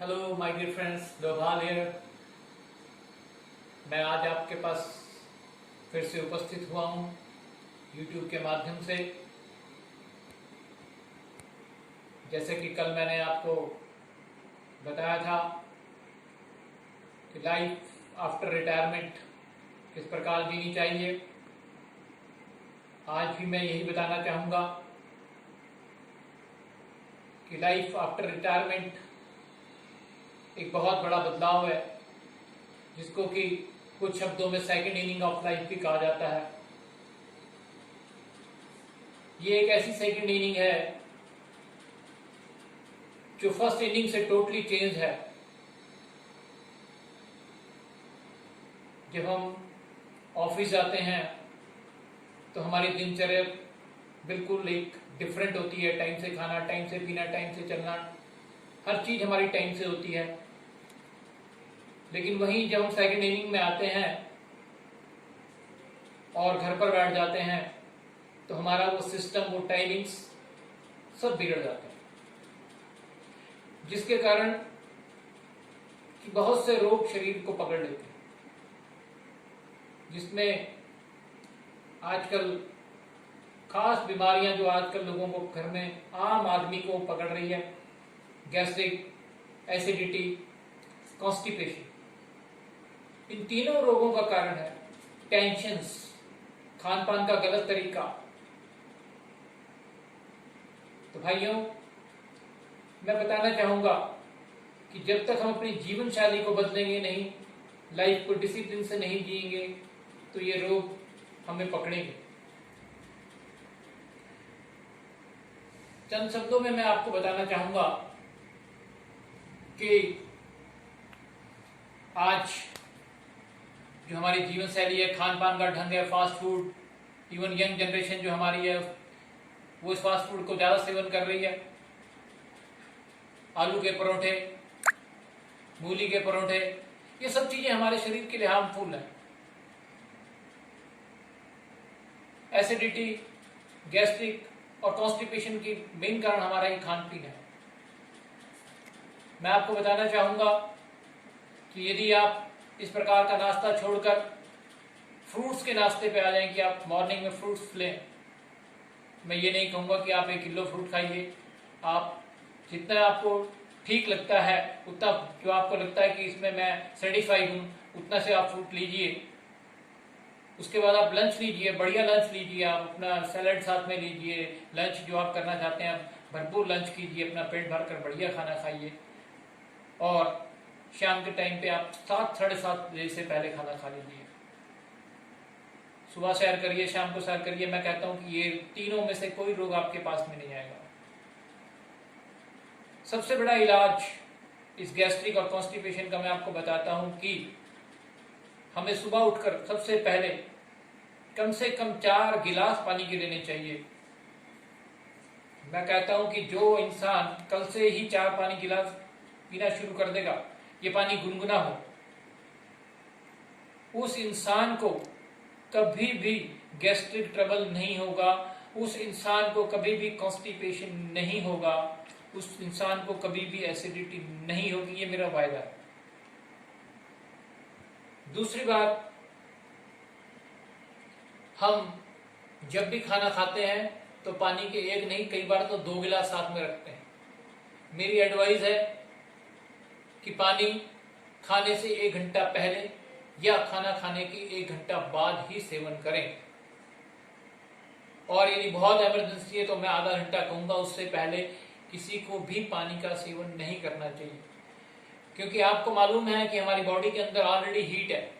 Hello my dear friends, Dobhal here. मैं आज आपके पास फिर से उपस्थित हुआ हूँ यूट्यूब के माध्यम से। जैसे कि कल मैंने आपको बताया था कि लाइफ आफ्टर रिटायरमेंट किस प्रकार जीनी चाहिए, आज भी मैं यही बताना चाहूँगा कि लाइफ आफ्टर रिटायरमेंट एक बहुत बड़ा बदलाव है, जिसको कि कुछ शब्दों में सेकंड इनिंग ऑफ लाइफ भी कहा जाता है। ये एक ऐसी सेकंड इनिंग है जो फर्स्ट इनिंग से टोटली चेंज है। जब हम ऑफिस जाते हैं तो हमारी दिनचर्या बिल्कुल एक डिफरेंट होती है। टाइम से खाना, टाइम से पीना, टाइम से चलना, हर चीज हमारी टाइम से होती है। लेकिन वहीं जब हम सेकंड इनिंग में आते हैं और घर पर बैठ जाते हैं तो हमारा वो सिस्टम, वो टाइमिंग्स सब बिगड़ जाते हैं, जिसके कारण कि बहुत से रोग शरीर को पकड़ लेते हैं, जिसमें आजकल खास बीमारियां जो आजकल लोगों को घर में आम आदमी को पकड़ रही है, गैस्ट्रिक, एसिडिटी, कॉन्स्टिपेशन, इन तीनों रोगों का कारण है टेंशन्स, खान पान का गलत तरीका। तो भाइयों, मैं बताना चाहूंगा कि जब तक हम अपनी जीवन शैली को बदलेंगे नहीं, लाइफ को डिसिप्लिन से नहीं जिएंगे, तो ये रोग हमें पकड़ेंगे। चंद शब्दों में मैं आपको बताना चाहूंगा कि आज जो हमारी जीवन शैली है, खान पान का ढंग है, fast food, even young generation जो हमारी है वो इस फास्ट फूड को ज्यादा सेवन कर रही है। आलू के परोठे, मूली के परोठे, ये सब चीजें हमारे शरीर के लिए हार्मफुल है। एसिडिटी, गैस्ट्रिक और कॉन्स्टिपेशन की मेन कारण हमारा ही खान पीन है। मैं आपको बताना चाहूंगा कि यदि आप इस प्रकार का नाश्ता छोड़कर फ्रूट्स के नाश्ते पे आ जाएं कि आप मॉर्निंग में फ्रूट्स लें, मैं ये नहीं कहूँगा कि आप 1 किलो फ्रूट खाइए। आप जितना आपको ठीक लगता है, उतना जो आपको लगता है कि इसमें मैं सेटिस्फाइड हूँ, उतना से आप फ्रूट लीजिए। उसके बाद आप लंच लीजिए, बढ़िया लंच लीजिए, आप अपना सैलड साथ में लीजिए। लंच जो आप करना चाहते हैं, आप भरपूर लंच कीजिए, अपना पेट भर कर बढ़िया खाना खाइए। और शाम के टाइम पे आप 7, 7:30 बजे से पहले खाना खा लीजिए। सुबह सैर करिए, शाम को सैर करिए। मैं कहता हूं कि ये तीनों में से कोई रोग आपके पास में नहीं आएगा। सबसे बड़ा इलाज इस गैस्ट्रिक और कॉन्स्टिपेशन का मैं आपको बताता हूं कि हमें सुबह उठकर सबसे पहले कम से कम 4 गिलास पानी के लेने चाहिए। मैं कहता हूं कि जो इंसान कल से ही 4 पानी गिलास पीना शुरू कर देगा, ये पानी गुनगुना हो, उस इंसान को कभी भी गैस्ट्रिक ट्रबल नहीं होगा, उस इंसान को कभी भी कॉन्स्टिपेशन नहीं होगा, उस इंसान को कभी भी एसिडिटी नहीं होगी। ये मेरा वायदा है। दूसरी बात, हम जब भी खाना खाते हैं तो पानी के 1 नहीं, कई बार तो 2 गिलास साथ में रखते हैं। मेरी एडवाइस है कि पानी खाने से 1 घंटा पहले या खाना खाने के 1 घंटा बाद ही सेवन करें। और यदि बहुत इमरजेंसी है तो मैं आधा घंटा कहूंगा, उससे पहले किसी को भी पानी का सेवन नहीं करना चाहिए। क्योंकि आपको मालूम है कि हमारी बॉडी के अंदर ऑलरेडी हीट है,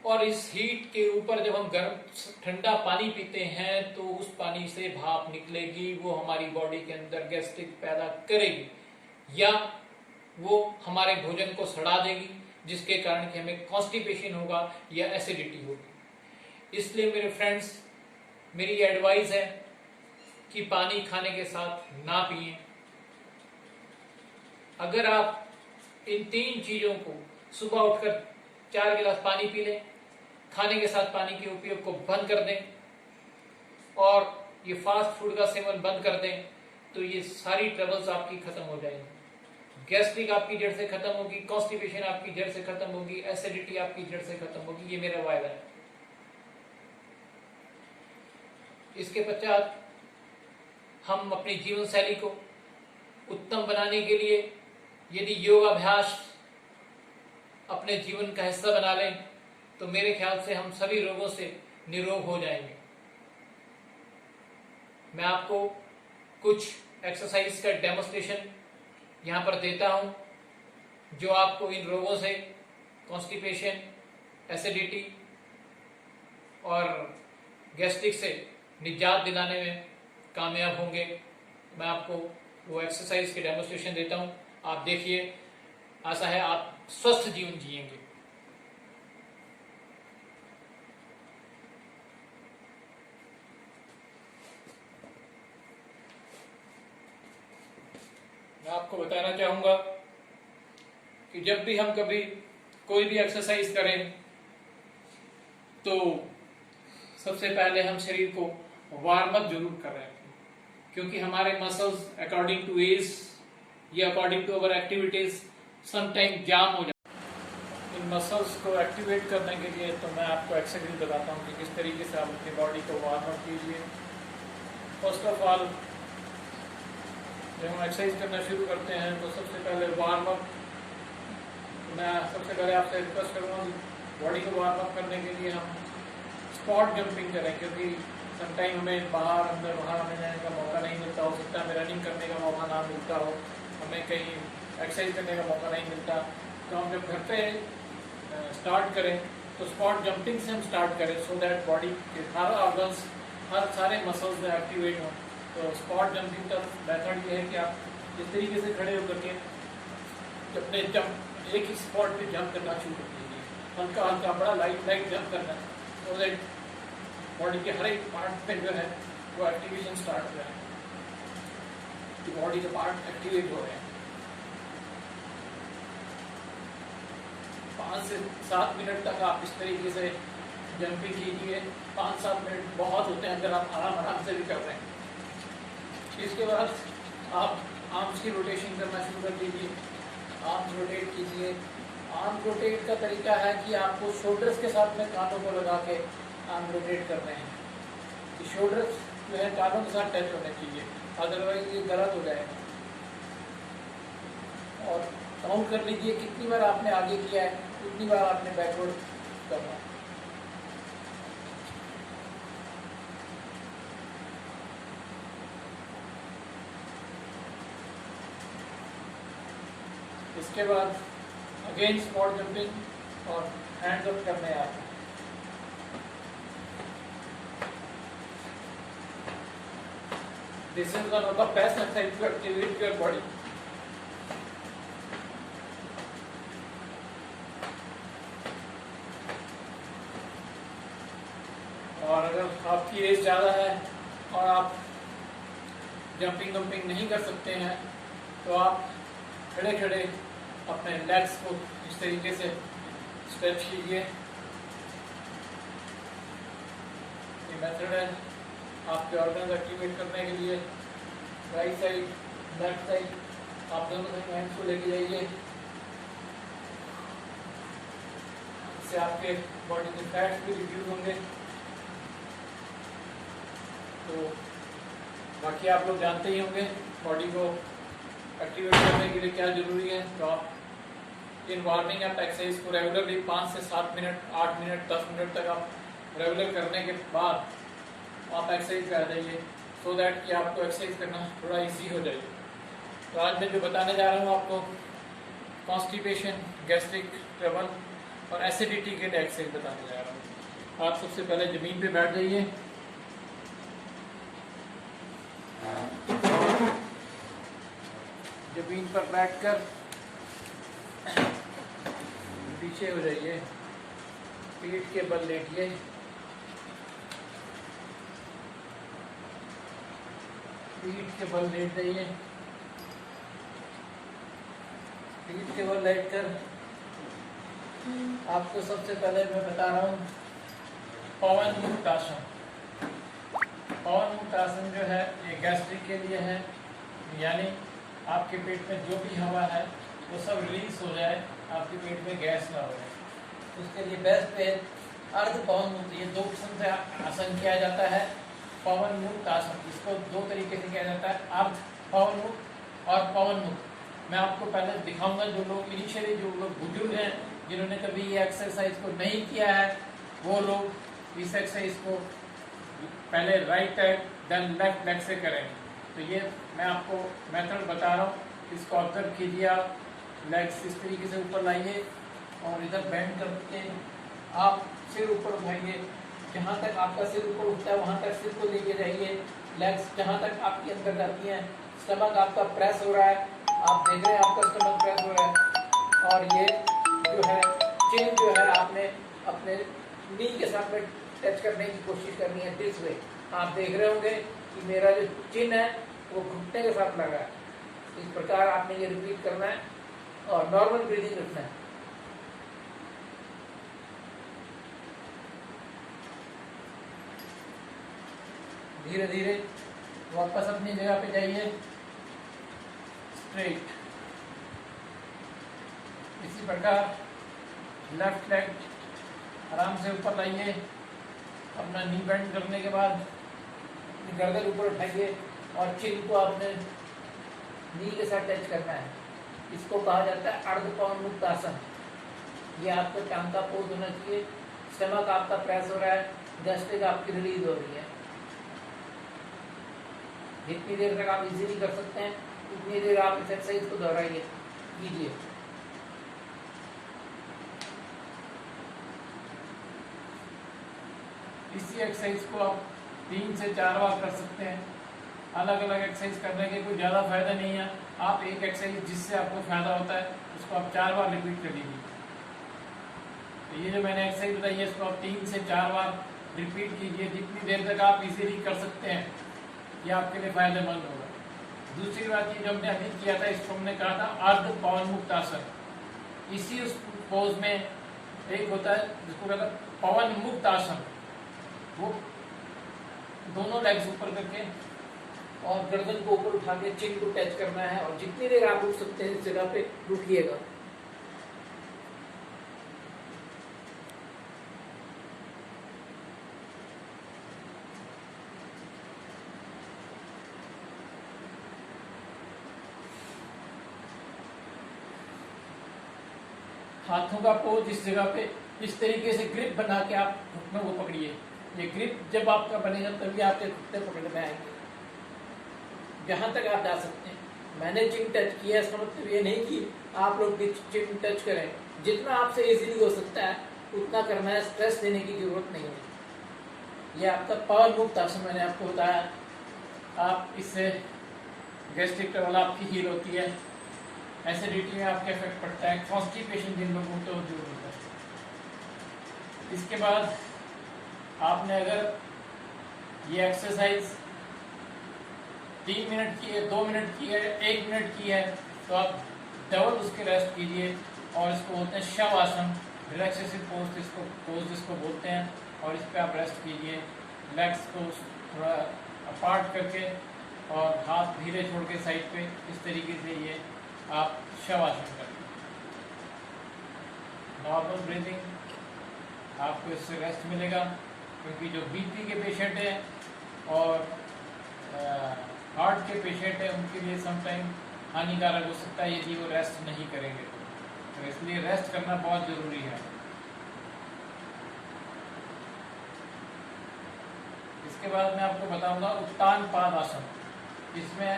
और इस हीट के ऊपर जब हम गर्म ठंडा पानी पीते हैं तो उस पानी से भाप निकलेगी, वो हमारी बॉडी के अंदर गैस्ट्रिक पैदा करेगी, या वो हमारे भोजन को सड़ा देगी, जिसके कारण कि हमें कॉन्स्टिपेशन होगा या एसिडिटी होगी। इसलिए मेरे फ्रेंड्स, मेरी एडवाइस है कि पानी खाने के साथ ना पिएं। अगर आप इन 3 चीजों को सुबह उठकर 4 गिलास पानी पी लें, खाने के साथ पानी के उपयोग को बंद कर दें और ये फास्ट फूड का सेवन बंद कर दें, तो ये सारी ट्रबल्स आपकी खत्म हो जाएंगी। गैस्ट्रिक आपकी जड़ से खत्म होगी, कॉन्स्टिपेशन आपकी जड़ से खत्म होगी, एसिडिटी आपकी जड़ से खत्म होगी। ये मेरा वायदा है। इसके पश्चात हम अपनी जीवन शैली को उत्तम बनाने के लिए यदि योगाभ्यास अपने जीवन का हिस्सा बना लें तो मेरे ख्याल से हम सभी रोगों से निरोग हो जाएंगे। मैं आपको कुछ एक्सरसाइज का डेमोस्ट्रेशन यहाँ पर देता हूँ जो आपको इन रोगों से, कॉन्स्टिपेशन, एसिडिटी और गैस्ट्रिक से निजात दिलाने में कामयाब होंगे। मैं आपको वो एक्सरसाइज के डेमोस्ट्रेशन देता हूँ, आप देखिए। आशा है आप स्वस्थ जीवन जिएंगे। मैं आपको बताना चाहूंगा कि जब भी हम कभी कोई भी एक्सरसाइज करें तो सबसे पहले हम शरीर को वार्म अप जरूर कर रहे हैं, क्योंकि हमारे मसल्स अकॉर्डिंग टू एज या according to our activities sometime जाम हो जाते हैं। इन मसल्स को एक्टिवेट करने के लिए तो मैं आपको एक्सरसाइज बताता हूँ कि किस तरीके से आप अपनी बॉडी को वार्म अप कीजिए। फर्स्ट ऑफ ऑल जब हम एक्सरसाइज करना शुरू करते हैं तो सबसे पहले वार्म अप, मैं सबसे पहले आपसे रिक्वेस्ट करूँगा बॉडी को वार्म अप करने के लिए हम स्पॉट जंपिंग करें, क्योंकि समटाइम हमें बाहर अंदर बाहर आने जाने का मौका नहीं मिलता। हो सकता है हमें रनिंग करने का मौका ना मिलता हो, हमें कहीं एक्सरसाइज करने का मौका नहीं मिलता। तो हम जब घर पे स्टार्ट करें तो स्पॉट जंपिंग से हम स्टार्ट करें, सो दैट बॉडी के हर ऑर्गन्स, हर सारे मसल्स में एक्टिवेट हों। तो स्पॉट जंपिंग का मेथड ये है कि आप इस तरीके से खड़े होकर के अपने जंप एक ही स्पॉट पे जंप करना शुरू कर दीजिए, हल्का हल्का, बड़ा लाइट लाइट जंप करना, सो दैट बॉडी के हर एक पार्ट पे जो है वो एक्टिवेशन स्टार्ट हो जाए, कि बॉडी के पार्ट एक्टिवेट हो रहे हैं। 5 से 7 मिनट तक आप इस तरीके से जंपिंग कीजिए। 5-7 मिनट बहुत होते हैं अगर आप आराम आराम से भी कर रहे हैं। इसके बाद आप आर्म्स की रोटेशन करना शुरू कर दीजिए। आर्म्स रोटेट कीजिए। आर्म रोटेट का तरीका है कि आपको शोल्डर्स के साथ में कानों को लगा के आर्म रोटेट कर रहे हैं, कि शोल्डर्स जो है कानों के साथ टच होने चाहिए, अदरवाइज ये गलत हो जाएगा। और काउंट कर लीजिए कितनी बार आपने आगे किया है, उतनी बार आपने बैकवर्ड करना। इसके बाद अगेन स्पॉट जंपिंग और हैंड्स अप करने हैं आप। This is one of the best exercise to activate your body. और अगर आपकी एज ज़्यादा है और आप जंपिंग वंपिंग नहीं कर सकते हैं तो आप खड़े खड़े अपने लेग्स को इस तरीके से स्ट्रेच कीजिए। ये मेथड है आपके ऑर्गन्स एक्टिवेट करने के लिए। राइट साइड, लेफ्ट साइड, आप दोनों हैंड्स को लेके जाइए। इससे आपके बॉडी के फैट्स भी रिड्यूस होंगे। तो बाकी आप लोग जानते ही होंगे बॉडी को एक्टिवेट करने के लिए क्या जरूरी है। तो आप इन वार्मिंग अप एक्सरसाइज को रेगुलरली 5 से 7 मिनट, 8 मिनट, 10 मिनट तक आप रेगुलर करने के बाद आप एक्सरसाइज पे आ जाइए, सो दैट कि आपको एक्सरसाइज करना थोड़ा इजी हो जाए। तो आज मैं जो बताने जा रहा हूँ आपको कॉन्स्टिपेशन, गैस्ट्रिक ट्रबल और एसिडिटी के लिए एक्सरसाइज बताने जा रहा हूँ। आप सबसे पहले ज़मीन पे बैठ जाइए। ज़मीन पर बैठकर पीछे हो जाइए, पीठ के बल लेटिए। पीठ के बल लेट जाइए। पीठ के बल लेटकर आपको सबसे पहले मैं बता रहा हूँ पवन मुक्त आसन। पवन मुक्त आसन जो है ये गैस्ट्रिक के लिए है, यानी आपके पेट में जो भी हवा है वो सब रिलीज हो जाए, आपके पेट में गैस ना हो जाए। उसके लिए बेस्ट है अर्ध पवन मुक्त। ये 2 किस्म से आसन किया जाता है, पवन मुक्त आसन। इसको 2 तरीके से किया जाता है, अर्ध पवन मुक्त और पवन मुक्त। मैं आपको पहले दिखाऊंगा। जो लोग इनिशियली, जो लोग बुजुर्ग हैं, जिन्होंने कभी ये एक्सरसाइज को नहीं किया है, वो लोग इस एक्सरसाइज को पहले right leg then left leg से करें। तो ये मैं आपको मेथड बता रहा हूँ, इसको ऑब्जर्व कीजिए। आप लेग्स इस तरीके से ऊपर लाइए और इधर बेंड करके आप सिर ऊपर उठाइए। जहाँ तक आपका सिर ऊपर उठता है वहाँ तक सिर को लेके जाइए। लेग्स जहाँ तक आपके अंदर जाती हैं, स्टमक आपका प्रेस हो रहा है, आप देख रहे हैं आपका स्टमक प्रेस हो रहा है। और ये जो है चिन जो है आपने अपने नी के साथ में टच करने की कोशिश करनी है। दिस वे आप देख रहे होंगे कि मेरा जो चिन है वो घुटने के साथ लगा है। इस प्रकार आपने ये रिपीट करना है और नॉर्मल ब्रीदिंग रखना है। धीरे धीरे वापस अपनी जगह पे जाइए, स्ट्रेट। इसी प्रकार लेफ्ट लेग आराम से ऊपर लाइए। अपना नी बेंड करने के बाद गर्दन ऊपर उठाइए और चिन को आपने नी के साथ टच करना है। इसको कहा जाता है अर्ध पवन मुक्त आसन। ये आपका टांग का पोज होना चाहिए। स्टमक आपका प्रेस हो रहा है, गैस्ट्रिक आपकी रिलीज हो रही है। जितनी देर तक आप इजीली कर सकते हैं उतनी देर आप इस एक्सरसाइज को दोहराइए, कीजिए। इसी एक्सरसाइज को आप 3 से 4 बार कर सकते हैं। अलग अलग एक्सरसाइज करने के कोई ज़्यादा फायदा नहीं है। आप एक एक्सरसाइज जिससे आपको फायदा होता है उसको आप 4 बार रिपीट कर लीजिए। तो ये जो मैंने एक्सरसाइज बताई है इसको आप 3 से 4 बार रिपीट कीजिए। जितनी देर तक आप इजीली कर सकते हैं ये आपके लिए फायदेमंद होगा। दूसरी बात ये जो हमने अभी किया था, इसको हमने कहा था अर्ध पवन मुक्त आसन। इसी उस पोज में एक होता है जिसको कहता है पवन मुक्त आसन। वो दोनों लेग्स ऊपर करके और गर्दन को ऊपर उठा के चिन को टच करना है। और जितनी देर आप रुक सकते हैं इस जगह पे रुकिएगा। हाथों का पोज इस जगह पे इस तरीके से ग्रिप बना के आप घुटनों को पकड़िए। ये ग्रिप जब आपका बनेगा तभी आपके घुटने पकड़ में आएंगे। जहाँ तक आप जा सकते हैं। मैंने चिन टच किया, इसका मतलब ये नहीं कि आप लोग भी चिन टच करें। जितना आपसे इजीली हो सकता है उतना करना है, स्ट्रेस देने की जरूरत नहीं है। ये आपका पवन मुक्त आसन मैंने आपको बताया। आप इससे गैस्ट्रिक ट्रबल आपकी हील होती है, एसिडिटी में आपके इफेक्ट पड़ता है, कॉन्स्टिपेशन जिन लोगों को दूर होता है। इसके बाद आपने अगर ये एक्सरसाइज 3 मिनट की है, 2 मिनट की है, 1 मिनट की है, तो आप डबल उसके रेस्ट कीजिए। और इसको बोलते हैं शव आसन, रिलैक्सेशन पोज जिसको बोलते हैं। और इस पर आप रेस्ट कीजिए। लेग्स को थोड़ा अपार्ट करके और हाथ धीरे छोड़ के साइड पे, इस तरीके से ये आप शवासन करें। नॉर्मल ब्रीथिंग, आपको इससे रेस्ट मिलेगा। क्योंकि जो बीपी के पेशेंट हैं और हार्ट के पेशेंट हैं उनके लिए समटाइम हानिकारक हो सकता है यदि वो रेस्ट नहीं करेंगे। तो इसलिए रेस्ट करना बहुत ज़रूरी है। इसके बाद मैं आपको बताऊंगा उत्तान पाद आसन। इसमें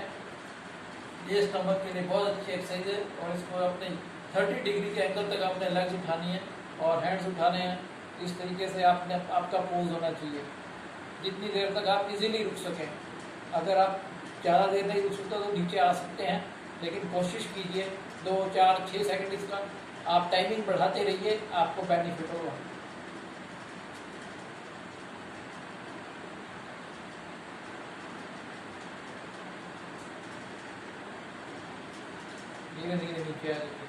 ये स्टमक के लिए बहुत अच्छी एक्सरसाइज है। और इसको अपने 30 डिग्री के एंगल तक आपने लेग्स उठानी है और हैंड्स उठाने हैं। इस तरीके से आपने आपका पोज होना चाहिए जितनी देर तक आप इजीली रुक सकें। अगर आप ज़्यादा देर नहीं रुक सकते तो नीचे आ सकते हैं, लेकिन कोशिश कीजिए 2, 4, 6 सेकंड इसका आप टाइमिंग बढ़ाते रहिए, आपको बेनिफिट होगा। धीरे धीरे नीचे आ जाइए।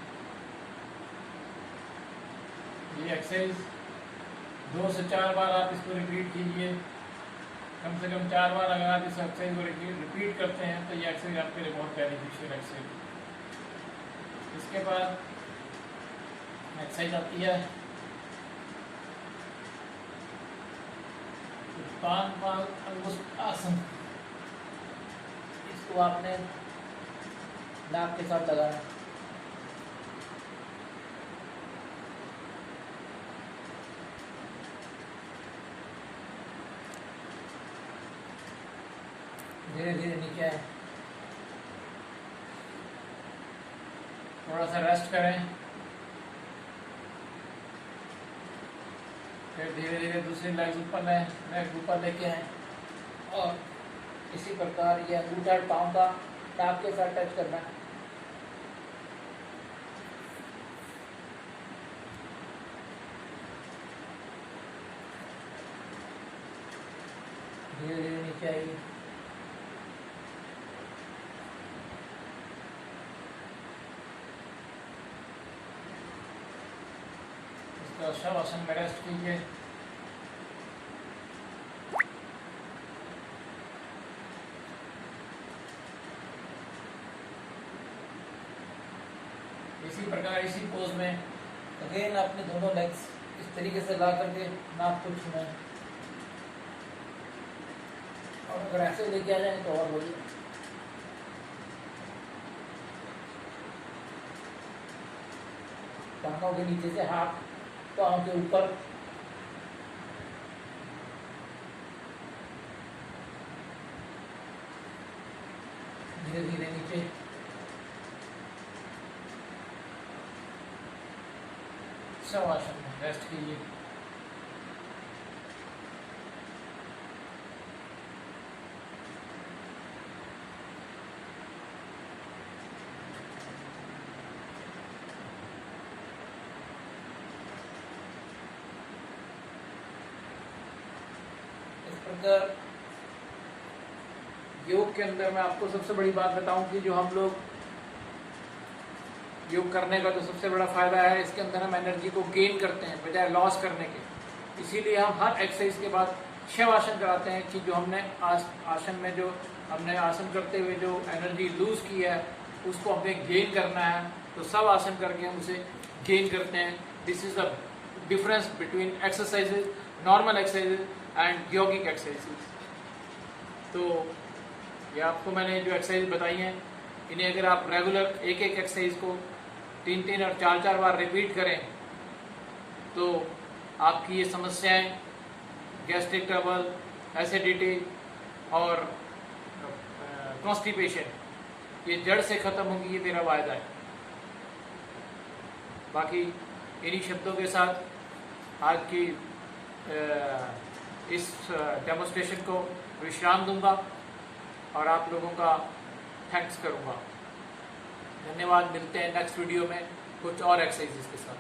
ये एक्सरसाइज 2 से 4 बार आप इसको रिपीट कीजिए कम से कम 4 बार अगर आप इस एक्सरसाइज को रिपीट करते हैं तो ये एक्सरसाइज आपके लिए बहुत बेनिफिशियल एक्सरसाइज। इसके बाद एक्सरसाइज आती है उत्तान अंगुष्ठ आसन। इसको आपने नाक के साथ लगाना। धीरे धीरे नीचे आए, थोड़ा सा रेस्ट करें, फिर धीरे धीरे दूसरी लेग्स ऊपर लेके आए और इसी प्रकार ये अंगूठा पाँव का टाप के साथ टच करना है। धीरे धीरे नीचे आइए। इसका शवासन में रेस्ट कीजिए। इसी प्रकार इसी पोज में अगेन अपने दोनों लेग्स इस तरीके से ला करके नाक को छूना है और अगर ऐसे लेके आ जाए तो और बढ़िया। टांगों के नीचे से हाथ पाँव के ऊपर, धीरे धीरे नीचे। शवासन में रेस्ट कीजिए। इस प्रकार योग के अंदर मैं आपको सबसे बड़ी बात बताऊं कि जो हम लोग योग करने का जो सबसे बड़ा फायदा है, इसके अंदर हम एनर्जी को गेन करते हैं बजाय लॉस करने के। इसीलिए हम हर एक्सरसाइज के बाद शवासन कराते हैं कि जो हमने आसन में जो हमने आसन करते हुए जो एनर्जी लूज की है उसको हमें गेन करना है, तो सब आसन करके हम उसे गेन करते हैं। This is the difference between exercises, normal exercises and yogic exercises. तो ये आपको मैंने जो एक्सरसाइज बताई हैं, इन्हें अगर आप रेगुलर एक एक एक्सरसाइज को 3-3 और 4-4 बार रिपीट करें तो आपकी ये समस्याएं, गैस्ट्रिक ट्रबल, एसिडिटी और कॉन्स्टिपेशन, ये जड़ से खत्म होगी, ये मेरा वायदा है। बाकी इन्हीं शब्दों के साथ आज की इस डेमोन्स्ट्रेशन को विश्राम दूंगा और आप लोगों का थैंक्स करूंगा। धन्यवाद। मिलते हैं नेक्स्ट वीडियो में कुछ और एक्सरसाइजेस के साथ।